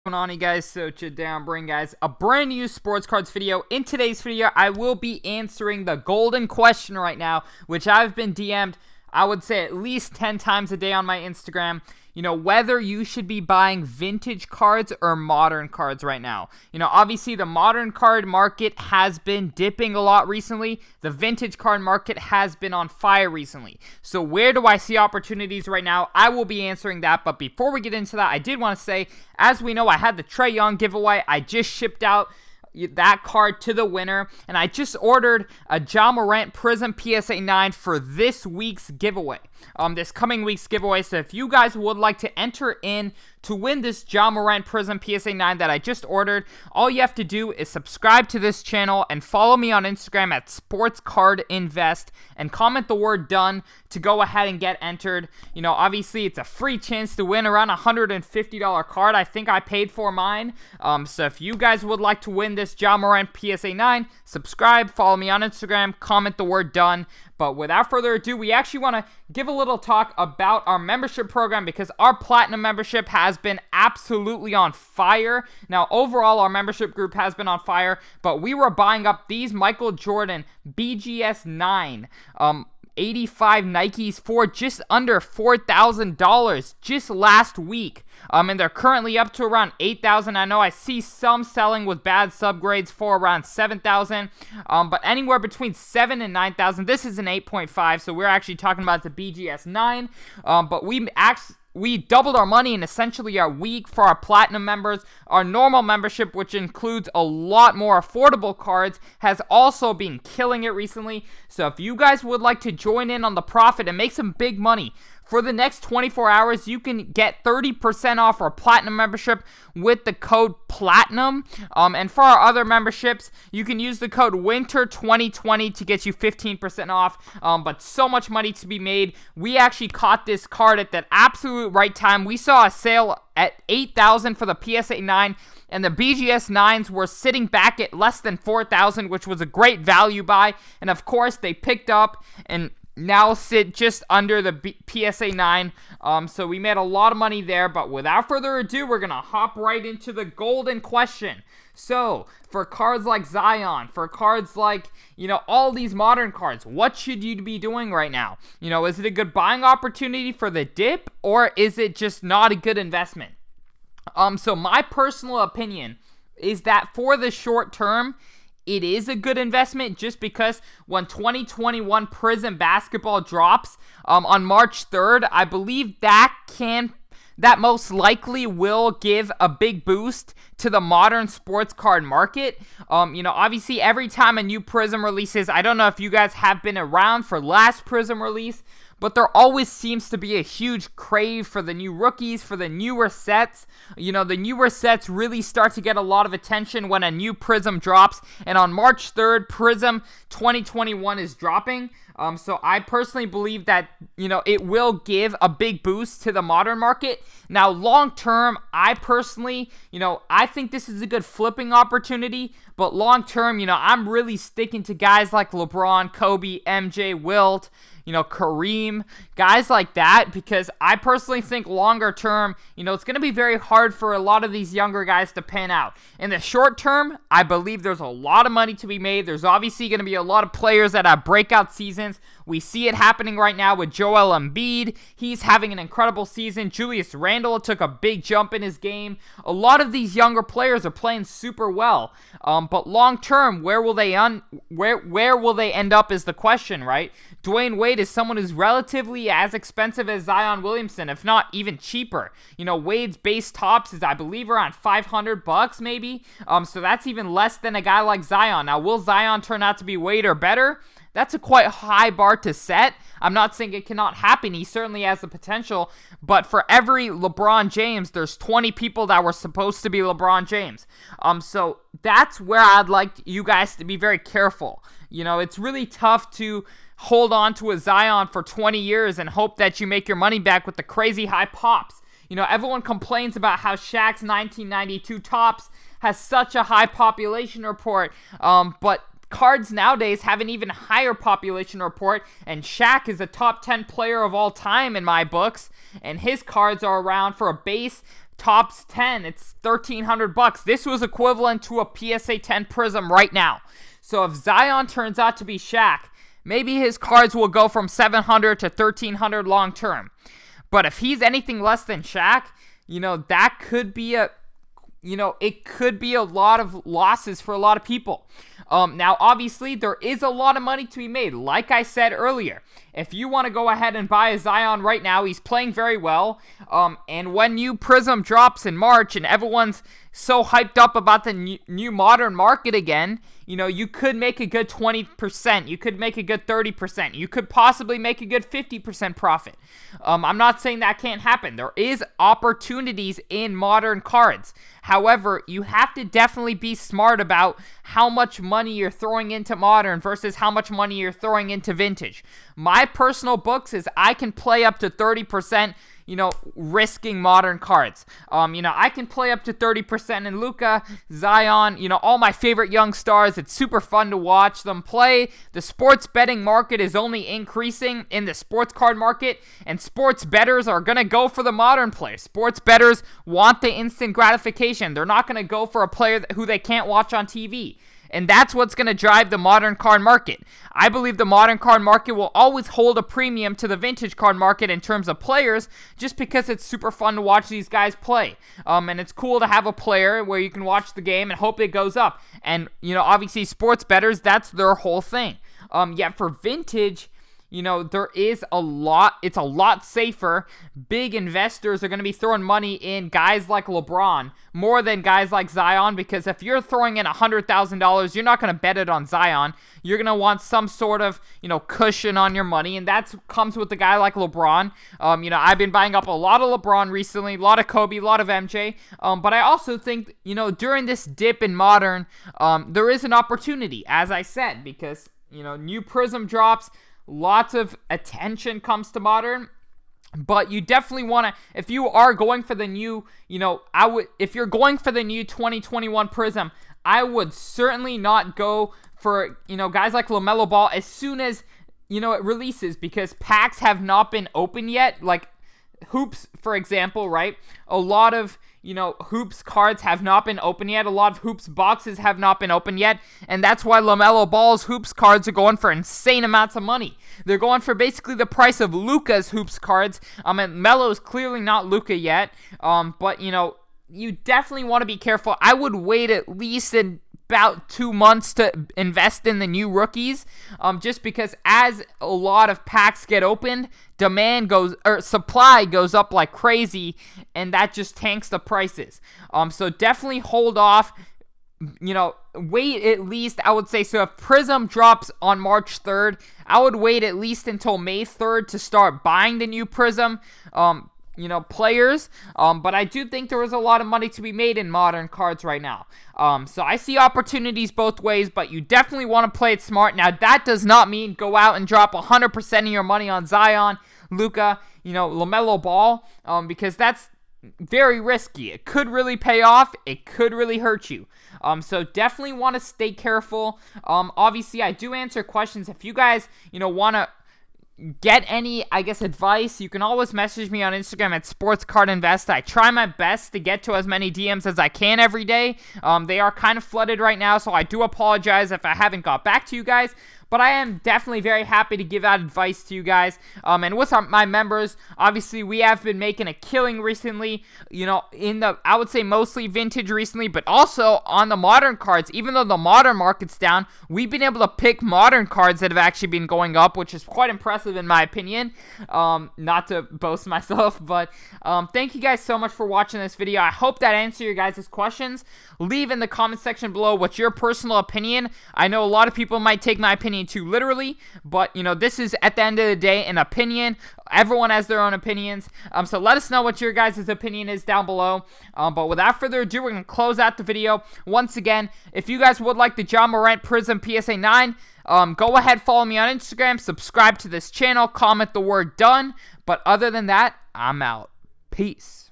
What's going on, you guys? So today I'm bringing guys a brand new sports cards video. In today's video, I will be answering the golden question right now, which I've been DM'd, I would say at least 10 times a day on my Instagram. Whether you should be buying vintage cards or modern cards right now. Obviously the modern card market has been dipping a lot recently. The vintage card market has been on fire recently. So where do I see opportunities right now? I will be answering that. But before we get into that, I did want to say, as we know, I had the Trae Young giveaway. I just shipped out that card to the winner, and I just ordered a Ja Morant Prism PSA 9 for this week's giveaway, this coming week's giveaway. So if you guys would like to enter in to win this Ja Morant Prism PSA 9 that I just ordered, all you have to do is subscribe to this channel and follow me on Instagram at SportsCardInvest and comment the word done to go ahead and get entered. Obviously it's a free chance to win around a $150 card. I think I paid for mine. So if you guys would like to win this Ja Morant PSA 9, subscribe, follow me on Instagram, comment the word done. But without further ado, we actually want to give a little talk about our membership program, because our Platinum membership has been absolutely on fire. Now, overall, our membership group has been on fire, but we were buying up these Michael Jordan BGS 9 85 Nikes for just under $4,000 just last week. And they're currently up to around 8,000. I know I see some selling with bad subgrades for around 7,000. But anywhere between 7 and 9,000. This is an 8.5, so we're actually talking about the BGS 9. But we doubled our money in essentially a week for our Platinum members. Our normal membership, which includes a lot more affordable cards, has also been killing it recently. So if you guys would like to join in on the profit and make some big money, for the next 24 hours, you can get 30% off our Platinum membership with the code PLATINUM. And for our other memberships, you can use the code WINTER2020 to get you 15% off. But so much money to be made. We actually caught this card at that absolute right time. We saw a sale at 8,000 for the PSA 9. And the BGS 9s were sitting back at less than 4,000, which was a great value buy. And of course, they picked up and now sit just under the PSA 9. So we made a lot of money there. But without further ado, we're going to hop right into the golden question. So for cards like Zion, for cards like, all these modern cards, what should you be doing right now? Is it a good buying opportunity for the dip, or is it just not a good investment? So my personal opinion is that for the short term, it is a good investment, just because when 2021 Prism basketball drops on March 3rd, I believe that most likely will give a big boost to the modern sports card market. Obviously every time a new Prism releases, I don't know if you guys have been around for last Prism release, but there always seems to be a huge crave for the new rookies, for the newer sets. The newer sets really start to get a lot of attention when a new Prism drops. And on March 3rd, Prism 2021 is dropping. So I personally believe that, it will give a big boost to the modern market. Now, long term, I personally, I think this is a good flipping opportunity. But long term, I'm really sticking to guys like LeBron, Kobe, MJ, Wilt, Kareem, guys like that, because I personally think longer term, it's going to be very hard for a lot of these younger guys to pan out. In the short term, I believe there's a lot of money to be made. There's obviously going to be a lot of players that have breakout seasons. We see it happening right now with Joel Embiid. He's having an incredible season. Julius Randle took a big jump in his game. A lot of these younger players are playing super well. But long term, where will they end up is the question, right? Dwayne Wade is someone who's relatively as expensive as Zion Williamson, if not even cheaper. Wade's base tops is, I believe, around $500 maybe. So that's even less than a guy like Zion. Now, will Zion turn out to be Wade or better? That's a quite high bar to set. I'm not saying it cannot happen. He certainly has the potential. But for every LeBron James, there's 20 people that were supposed to be LeBron James. So that's where I'd like you guys to be very careful. It's really tough to hold on to a Zion for 20 years and hope that you make your money back with the crazy high pops. Everyone complains about how Shaq's 1992 tops has such a high population report, but cards nowadays have an even higher population report, and Shaq is a top 10 player of all time in my books, and his cards are around for a base Topps 10, it's $1,300. This was equivalent to a PSA 10 Prism right now. So if Zion turns out to be Shaq, maybe his cards will go from $700 to $1,300 long term. But if he's anything less than Shaq, that could be it could be a lot of losses for a lot of people. Now, obviously, there is a lot of money to be made. Like I said earlier, if you want to go ahead and buy a Zion right now, he's playing very well. And when new Prism drops in March and everyone's so hyped up about the new modern market again, you could make a good 20%. You could make a good 30%. You could possibly make a good 50% profit. I'm not saying that can't happen. There is opportunities in modern cards. However, you have to definitely be smart about how much money you're throwing into modern versus how much money you're throwing into vintage. My personal books is I can play up to 30%, risking modern cards. I can play up to 30% in Luka, Zion, all my favorite young stars. It's super fun to watch them play. The sports betting market is only increasing in the sports card market, and sports bettors are going to go for the modern players. Sports bettors want the instant gratification. They're not going to go for a player who they can't watch on TV. And that's what's going to drive the modern card market. I believe the modern card market will always hold a premium to the vintage card market in terms of players, just because it's super fun to watch these guys play. And it's cool to have a player where you can watch the game and hope it goes up. And, obviously sports bettors, that's their whole thing. Yet for vintage, there is it's a lot safer. Big investors are going to be throwing money in guys like LeBron more than guys like Zion, because if you're throwing in $100,000, you're not going to bet it on Zion. You're going to want some sort of, cushion on your money, and that comes with a guy like LeBron. I've been buying up a lot of LeBron recently, a lot of Kobe, a lot of MJ, but I also think, during this dip in modern, there is an opportunity, as I said, because, new Prism drops, lots of attention comes to modern, but you definitely want to, if you are going for the new, if you're going for the new 2021 Prism, I would certainly not go for, guys like LaMelo Ball as soon as, it releases, because packs have not been open yet. Like Hoops, for example, right? A lot of, Hoops cards have not been open yet. A lot of Hoops boxes have not been open yet. And that's why LaMelo Ball's Hoops cards are going for insane amounts of money. They're going for basically the price of Luka's Hoops cards. And Melo is clearly not Luka yet. But, you definitely want to be careful. I would wait at least about 2 months to invest in the new rookies, just because as a lot of packs get opened, supply goes up like crazy, and that just tanks the prices. So definitely hold off. Wait at least, I would say, so if Prism drops on March 3rd, I would wait at least until May 3rd to start buying the new Prism players. But I do think there is a lot of money to be made in modern cards right now. So I see opportunities both ways, but you definitely want to play it smart. Now, that does not mean go out and drop 100% of your money on Zion, Luka, LaMelo Ball, because that's very risky. It could really pay off. It could really hurt you. So definitely want to stay careful. Obviously, I do answer questions. If you guys, want to get any, advice, you can always message me on Instagram at SportsCardInvest. I try my best to get to as many DMs as I can every day. They are kind of flooded right now, so I do apologize if I haven't got back to you guys. But I am definitely very happy to give out advice to you guys. And with my members, obviously we have been making a killing recently, I would say mostly vintage recently, but also on the modern cards. Even though the modern market's down, we've been able to pick modern cards that have actually been going up, which is quite impressive in my opinion. Not to boast myself, but thank you guys so much for watching this video. I hope that answered your guys' questions. Leave in the comment section below what's your personal opinion. I know a lot of people might take my opinion too literally, but this is at the end of the day an opinion. Everyone has their own opinions, so let us know what your guys' opinion is down below. But without further ado, we're going to close out the video. Once again, if you guys would like the Ja Morant Prism PSA 9, go ahead, follow me on Instagram, subscribe to this channel, comment the word done. But other than that, I'm out. Peace.